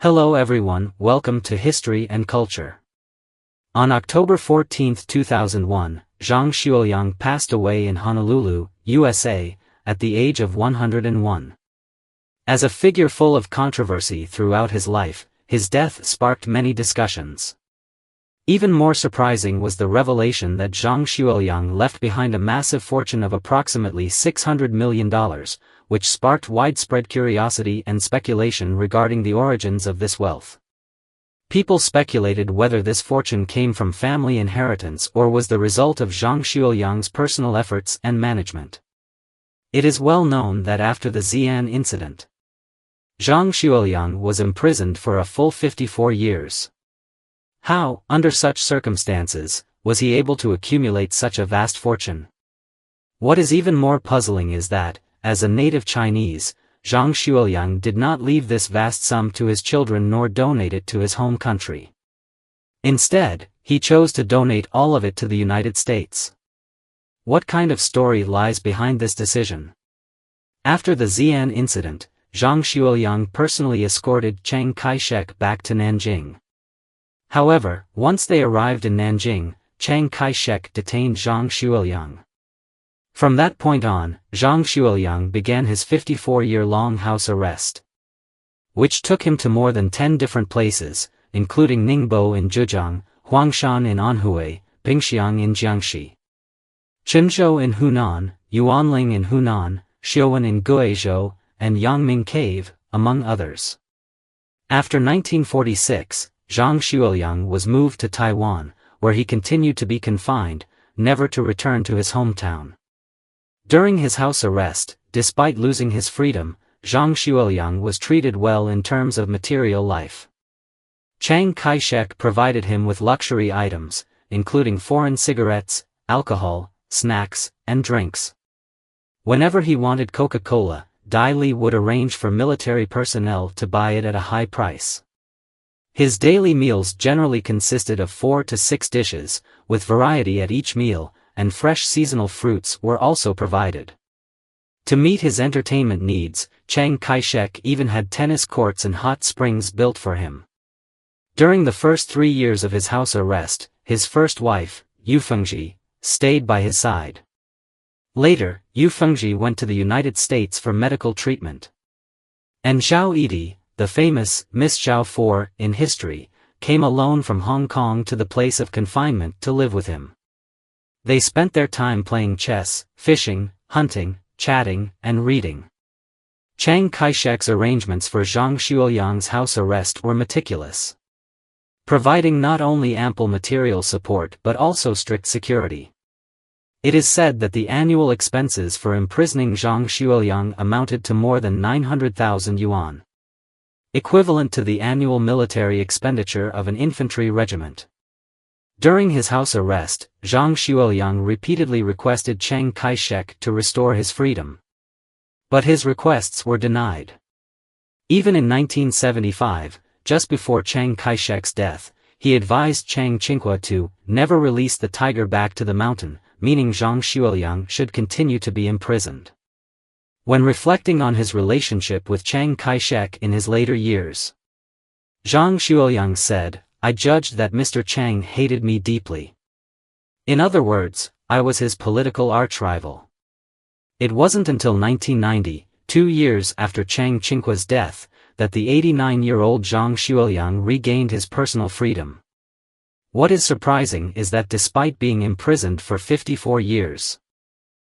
Hello everyone, welcome to History and Culture. On October 14, 2001, Zhang Xueliang passed away in Honolulu, USA, at the age of 101. As a figure full of controversy throughout his life, his death sparked many discussions. Even more surprising was the revelation that Zhang Xueliang left behind a massive fortune of approximately $600 million, which sparked widespread curiosity and speculation regarding the origins of this wealth. People speculated whether this fortune came from family inheritance or was the result of Zhang Xueliang's personal efforts and management. It is well known that after the Zetian incident, Zhang Xueliang was imprisoned for a full 54 years. How, under such circumstances, was he able to accumulate such a vast fortune? What is even more puzzling is that, as a native Chinese, Zhang Xueliang did not leave this vast sum to his children nor donate it to his home country. Instead, he chose to donate all of it to the United States. What kind of story lies behind this decision? After the Zetian incident, Zhang Xueliang personally escorted Chiang Kai-shek back to Nanjing. However, once they arrived in Nanjing, Chiang Kai-shek detained Zhang Xueliang. From that point on, Zhang Xueliang began his 54-year-long house arrest, which took him to more than 10 different places, including Ningbo in Zhejiang, Huangshan in Anhui, Pingxiang in Jiangxi, Qinzhou in Hunan, Yuanling in Hunan, Xiuwen in Guizhou, and Yangming Cave, among others. After 1946, Zhang Xueliang was moved to Taiwan, where he continued to be confined, never to return to his hometown. During his house arrest, despite losing his freedom, Zhang Xueliang was treated well in terms of material life. Chiang Kai-shek provided him with luxury items, including foreign cigarettes, alcohol, snacks, and drinks. Whenever he wanted Coca-Cola, Dai Li would arrange for military personnel to buy it at a high price. His daily meals generally consisted of 4 to 6 dishes, with variety at each meal, and fresh seasonal fruits were also provided. To meet his entertainment needs, Chiang Kai-shek even had tennis courts and hot springs built for him. During the first 3 years of his house arrest, his first wife, Yu Fengji, stayed by his side. Later, Yu Fengji went to the United States for medical treatment. And Zhao Yidi, the famous Miss Zhao 4 in history, came alone from Hong Kong to the place of confinement to live with him. They spent their time playing chess, fishing, hunting, chatting, and reading. Chiang Kai-shek's arrangements for Zhang Xueliang's house arrest were meticulous, providing not only ample material support but also strict security. It is said that the annual expenses for imprisoning Zhang Xueliang amounted to more than 900,000 yuan, equivalent to the annual military expenditure of an infantry regiment. During his house arrest, Zhang Xueliang repeatedly requested Chiang Kai-shek to restore his freedom. But his requests were denied. Even in 1975, just before Chiang Kai-shek's death, he advised Chiang Ching-kuo to never release the tiger back to the mountain, meaning Zhang Xueliang should continue to be imprisoned. When reflecting on his relationship with Chiang Kai-shek in his later years, Zhang Xueliang said, "I judged that Mr. Chiang hated me deeply. In other words, I was his political archrival." It wasn't until 1990, 2 years after Chiang Ching-kuo's death, that the 89-year-old Zhang Xueliang regained his personal freedom. What is surprising is that despite being imprisoned for 54 years,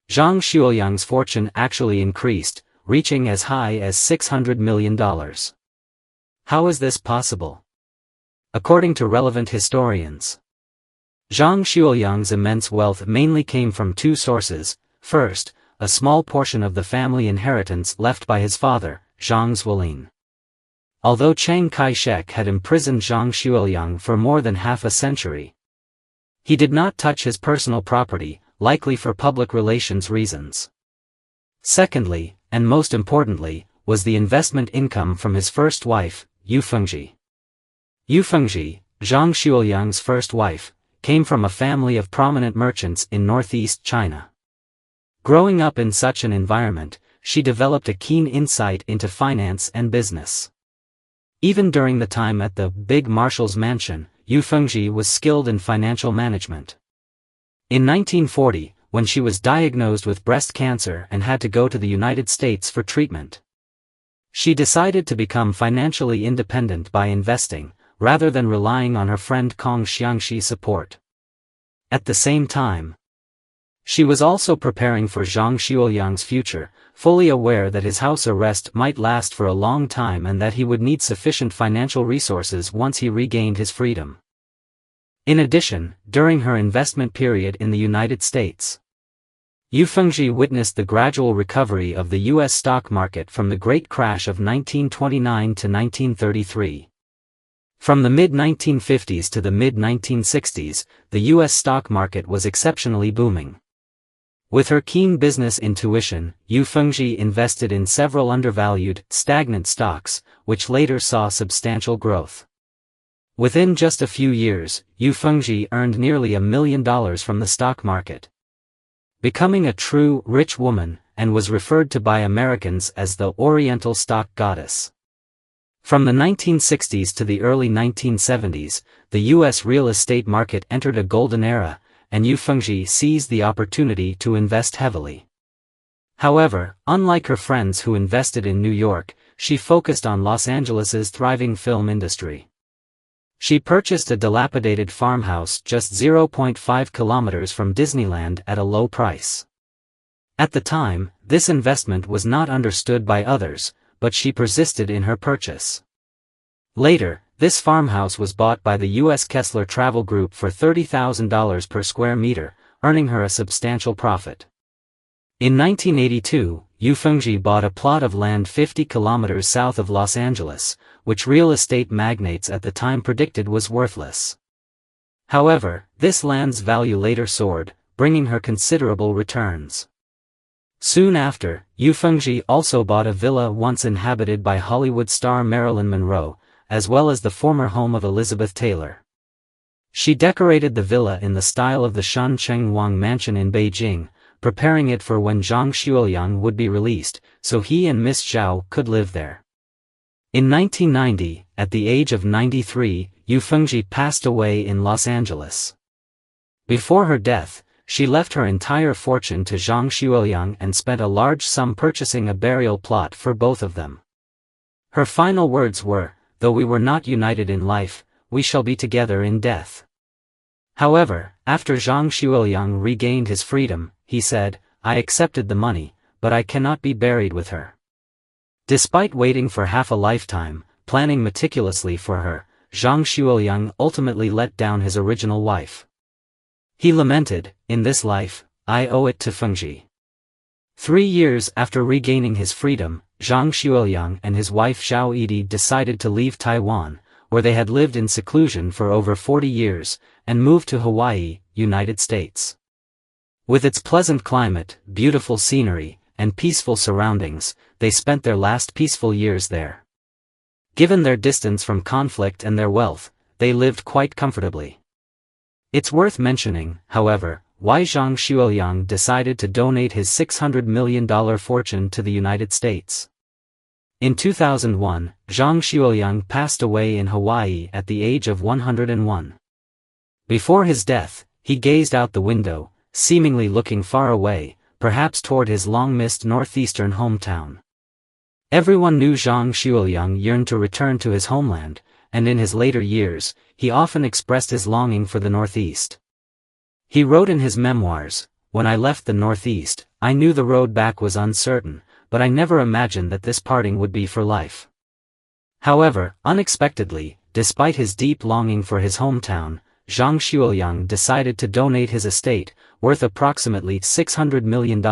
Zhang Xueliang's fortune actually increased, reaching as high as $600 million. How is this possible? According to relevant historians, Zhang Xueliang's immense wealth mainly came from 2 sources. First, a small portion of the family inheritance left by his father, Zhang Xueliang. Although Chiang Kai-shek had imprisoned Zhang Xueliang for more than half a century, he did not touch his personal property, likely for public relations reasons. Secondly, and most importantly, was the investment income from his first wife, Yu Fengji. Yu Fengji, Zhang Xueliang's first wife, came from a family of prominent merchants in northeast China. Growing up in such an environment, she developed a keen insight into finance and business. Even during the time at the big marshal's mansion, Yu Fengzhi was skilled in financial management. In 1940, when she was diagnosed with breast cancer and had to go to the United States for treatment, she decided to become financially independent by investing, rather than relying on her friend Kong Xiangxi's support. At the same time, she was also preparing for Zhang Xueliang's future, fully aware that his house arrest might last for a long time and that he would need sufficient financial resources once he regained his freedom. In addition, during her investment period in the United States, Yu Fengzhi witnessed the gradual recovery of the U.S. stock market from the Great Crash of 1929 to 1933. From the mid-1950s to the mid-1960s, the U.S. stock market was exceptionally booming. With her keen business intuition, Yu Fengzhi invested in several undervalued, stagnant stocks, which later saw substantial growth. Within just a few years, Yu Fengzhi earned nearly $1 million from the stock market, becoming a true, rich woman, and was referred to by Americans as the Oriental Stock Goddess. From the 1960s to the early 1970s, the U.S. real estate market entered a golden era, and Yu Fengzhi seized the opportunity to invest heavily. However, unlike her friends who invested in New York, she focused on Los Angeles's thriving film industry. She purchased a dilapidated farmhouse just 0.5 kilometers from Disneyland at a low price. At the time, this investment was not understood by others, but she persisted in her purchase. Later, this farmhouse was bought by the U.S. Kessler Travel Group for $30,000 per square meter, earning her a substantial profit. In 1982, Yu Fengzhi bought a plot of land 50 kilometers south of Los Angeles, which real estate magnates at the time predicted was worthless. However, this land's value later soared, bringing her considerable returns. Soon after, Yu Fengzhi also bought a villa once inhabited by Hollywood star Marilyn Monroe, as well as the former home of Elizabeth Taylor. She decorated the villa in the style of the Shan Chengwang mansion in Beijing, preparing it for when Zhang Xueliang would be released, so he and Miss Zhao could live there. In 1990, at the age of 93, Yu Fengzhi passed away in Los Angeles. Before her death, she left her entire fortune to Zhang Xueliang and spent a large sum purchasing a burial plot for both of them. Her final words were, "Though we were not united in life, we shall be together in death." However, after Zhang Xueliang regained his freedom, he said, "I accepted the money, but I cannot be buried with her." Despite waiting for half a lifetime, planning meticulously for her, Zhang Xueliang ultimately let down his original wife. He lamented, "In this life, I owe it to Fengzhi." 3 years after regaining his freedom, Zhang Xueliang and his wife Zhao Yidi decided to leave Taiwan, where they had lived in seclusion for over 40 years, and moved to Hawaii, United States. With its pleasant climate, beautiful scenery, and peaceful surroundings, they spent their last peaceful years there. Given their distance from conflict and their wealth, they lived quite comfortably. It's worth mentioning, however, why Zhang Xueliang decided to donate his $600 million fortune to the United States. In 2001, Zhang Xueliang passed away in Hawaii at the age of 101. Before his death, he gazed out the window, seemingly looking far away, perhaps toward his long-missed northeastern hometown. Everyone knew Zhang Xueliang yearned to return to his homeland, and in his later years, he often expressed his longing for the Northeast. He wrote in his memoirs, "When I left the Northeast, I knew the road back was uncertain, but I never imagined that this parting would be for life." However, unexpectedly, despite his deep longing for his hometown, Zhang Xueliang decided to donate his estate, worth approximately $600 million,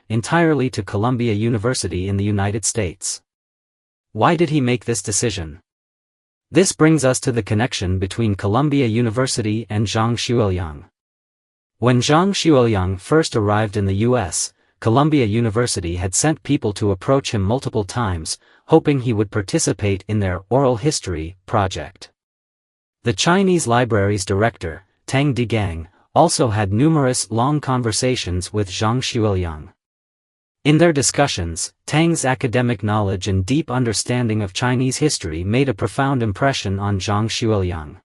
entirely to Columbia University in the United States. Why did he make this decision? This brings us to the connection between Columbia University and Zhang Xueliang. When Zhang Xueliang first arrived in the U.S., Columbia University had sent people to approach him multiple times, hoping he would participate in their oral history project. The Chinese library's director, Tang Digang, also had numerous long conversations with Zhang Xueliang. In their discussions, Tang's academic knowledge and deep understanding of Chinese history made a profound impression on Zhang Xueliang.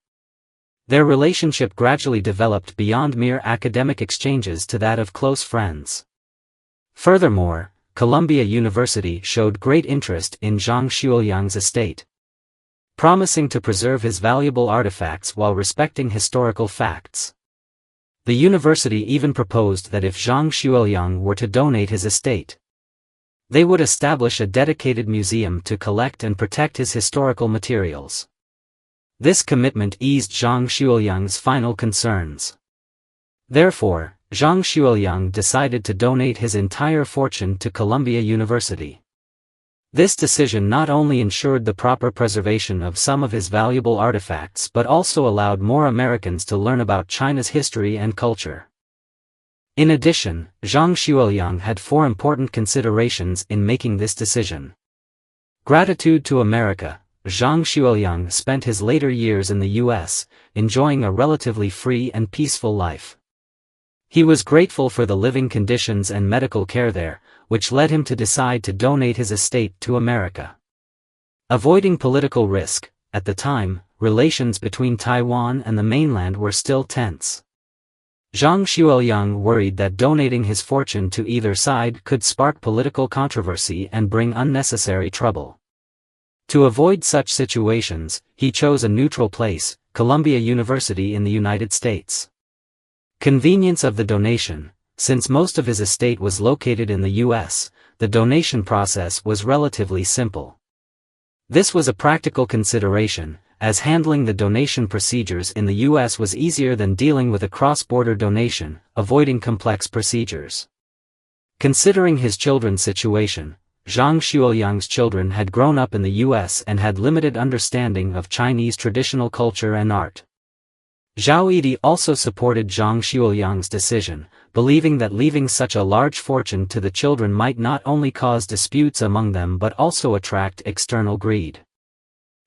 Their relationship gradually developed beyond mere academic exchanges to that of close friends. Furthermore, Columbia University showed great interest in Zhang Xueliang's estate, promising to preserve his valuable artifacts while respecting historical facts. The university even proposed that if Zhang Xueliang were to donate his estate, they would establish a dedicated museum to collect and protect his historical materials. This commitment eased Zhang Xueliang's final concerns. Therefore, Zhang Xueliang decided to donate his entire fortune to Columbia University. This decision not only ensured the proper preservation of some of his valuable artifacts but also allowed more Americans to learn about China's history and culture. In addition, Zhang Xueliang had 4 important considerations in making this decision. Gratitude to America. Zhang Xueliang spent his later years in the U.S., enjoying a relatively free and peaceful life. He was grateful for the living conditions and medical care there, which led him to decide to donate his estate to America. Avoiding political risk. At the time, relations between Taiwan and the mainland were still tense. Zhang Xueliang worried that donating his fortune to either side could spark political controversy and bring unnecessary trouble. To avoid such situations, he chose a neutral place, Columbia University in the United States. Convenience of the donation. Since most of his estate was located in the U.S., the donation process was relatively simple. This was a practical consideration, as handling the donation procedures in the U.S. was easier than dealing with a cross-border donation, avoiding complex procedures. Considering his children's situation, Zhang Xueliang's children had grown up in the U.S. and had limited understanding of Chinese traditional culture and art. Zhao Yidi also supported Zhang Xueliang's decision, believing that leaving such a large fortune to the children might not only cause disputes among them but also attract external greed.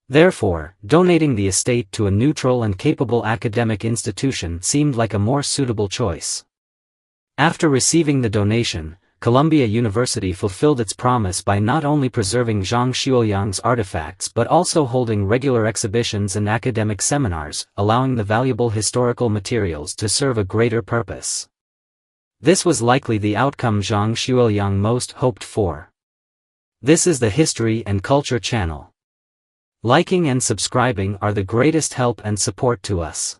Therefore, donating the estate to a neutral and capable academic institution seemed like a more suitable choice. After receiving the donation, Columbia University fulfilled its promise by not only preserving Zhang Xueliang's artifacts but also holding regular exhibitions and academic seminars, allowing the valuable historical materials to serve a greater purpose. This was likely the outcome Zhang Xueliang most hoped for. This is the History and Culture channel. Liking and subscribing are the greatest help and support to us.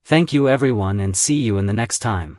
Thank you everyone and see you in the next time.